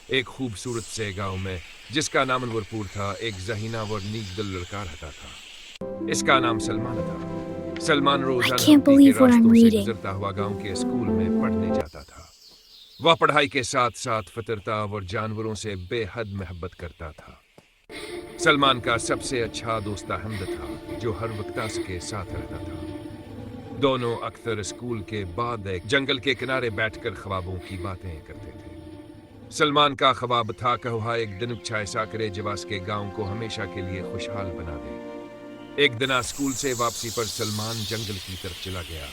ایک خوبصورت سے گاؤں میں جس کا نام انورپور تھا، ایک ذہینہ اور نیک دل لڑکا رہتا تھا۔ اس کا نام سلمان تھا۔ سلمان I روزانہ can't مٹی کے believe what I'm راستوں سے reading. گزرتا ہوا گاؤں کے اسکول میں پڑھنے جاتا تھا۔ وہ پڑھائی کے ساتھ ساتھ فطرتہ اور جانوروں سے بے حد محبت کرتا تھا۔ سلمان کا سب سے اچھا دوست حمد تھا، جو ہر وقت اس کے ساتھ رہتا تھا۔ دونوں اکثر اسکول کے بعد ایک جنگل کے کنارے بیٹھ کر خوابوں کی باتیں کرتے تھے۔ سلمان کا خواب تھا کہ وہ ایک دن اچھا ایسا کرے جو اس کے گاؤں کو ہمیشہ کے لیے خوشحال بنا دے۔ ایک دن اسکول سے واپسی پر سلمان جنگل کی طرف چلا گیا۔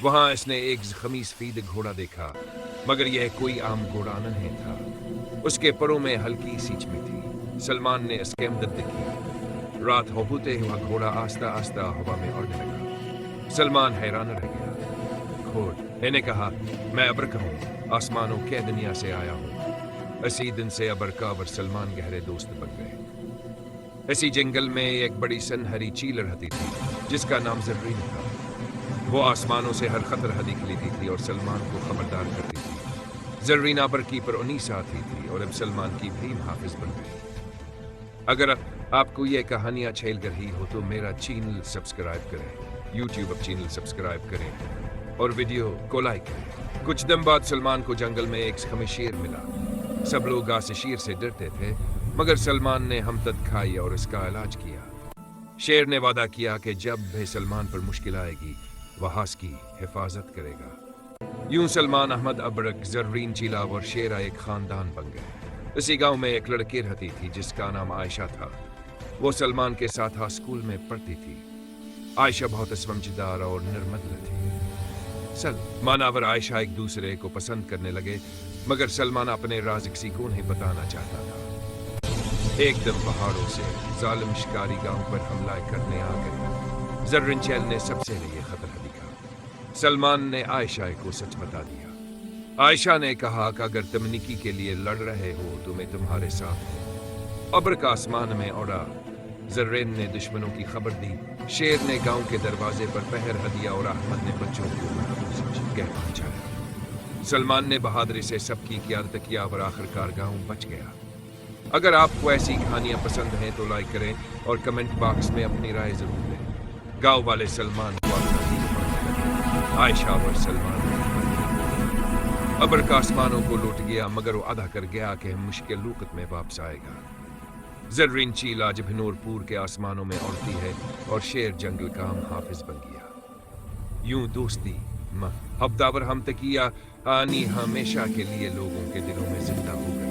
وہاں اس نے ایک زخمی سفید گھوڑا دیکھا، مگر یہ کوئی عام گھوڑا نہیں تھا۔ اس کے پروں میں ہلکی سی چمک تھی۔ سلمان نے اس کی مدد کی۔ رات ہوتے ہوا گھوڑا آہستہ آہستہ ہوا میں اڑنے لگا۔ سلمان حیران رہ گیا۔ گھوڑے نے کہا، میں ابر کا ہوں، آسمانوں کے دنیا سے آیا ہوں۔ اسی دن سے ابر کا اور سلمان گہرے دوست بن گئے۔ اسی جنگل میں ایک بڑی سنہری چیل رہتی تھی جس کا نام زرین تھا۔ وہ آسمانوں سے ہر خطرہ دیکھ لیتی تھی اور سلمان کو خبردار کرتی تھی۔ زرین ابر کی پر انیس آتی تھی اور اب سلمان کی بھی محافظ بن گئی۔ اگر آپ کو یہ کہانی اچھی لگ رہی ہو تو میرا چینل سبسکرائب کریں، یوٹیوب چینل سبسکرائب کریں اور ویڈیو کو لائک کریں۔ کچھ دن بعد سلمان کو جنگل میں ایک زخمی شیر ملا۔ سب لوگ اس شیر سے ڈرتے تھے، مگر سلمان نے ہمدرد کھائی اور اس کا علاج کیا۔ شیر نے وعدہ کیا کہ جب بھی سلمان پر مشکل آئے گی وہ اس کی حفاظت کرے گا۔ یوں سلمان، احمد، ابرک، زرین چیلا اور شیرا ایک خاندان بن گئے۔ اسی گاؤں میں ایک لڑکی رہتی تھی جس کا نام عائشہ تھا۔ وہ سلمان کے ساتھ اسکول میں پڑھتی تھی۔ عائشہ بہت سمجھدار اور نرمدل تھی۔ سلمان اور عائشہ ایک دوسرے کو پسند کرنے لگے، مگر سلمان اپنے راز کسی کو نہیں بتانا چاہتا تھا۔ ایک دن پہاڑوں سے ظالم شکاری گاؤں پر حملہ کرنے آ گئے۔ زرین چیل نے سب سے یہ خطرہ دکھا۔ سلمان نے عائشہ کو سچ بتا دیا۔ عائشہ نے کہا کہ اگر تم نکی کے لیے لڑ رہے ہو تو میں تمہارے ساتھ ہوں۔ ابر کا آسمان میں اڑا۔ زرین نے دشمنوں کی خبر دی۔ شیر نے گاؤں کے دروازے پر پہرہ دیا اور احمد نے بچوں کو محفوظ جگہ پہنچایا۔ سلمان نے بہادری سے سب کی قیادت کیا اور آخرکار گاؤں بچ گیا۔ اگر آپ کو ایسی کہانیاں پسند ہیں تو لائک کریں اور کمنٹ باکس میں اپنی رائے ضرور دیں۔ گاؤں والے سلمان کو اپنا دین ماننے لگے۔ عائشہ اور سلمان ابر کا آسمانوں کو لوٹ گیا، مگر وہ ادا کر گیا کہ ہم مشکل وقت میں واپس آئے گا۔ زرین چیل آج بھنورپور کے آسمانوں میں اڑتی ہے اور شیر جنگل کا حافظ بن گیا۔ یوں دوستی محبت اور ہم تکیہ آنی ہمیشہ کے لیے لوگوں کے دلوں میں زندہ ہو گئی۔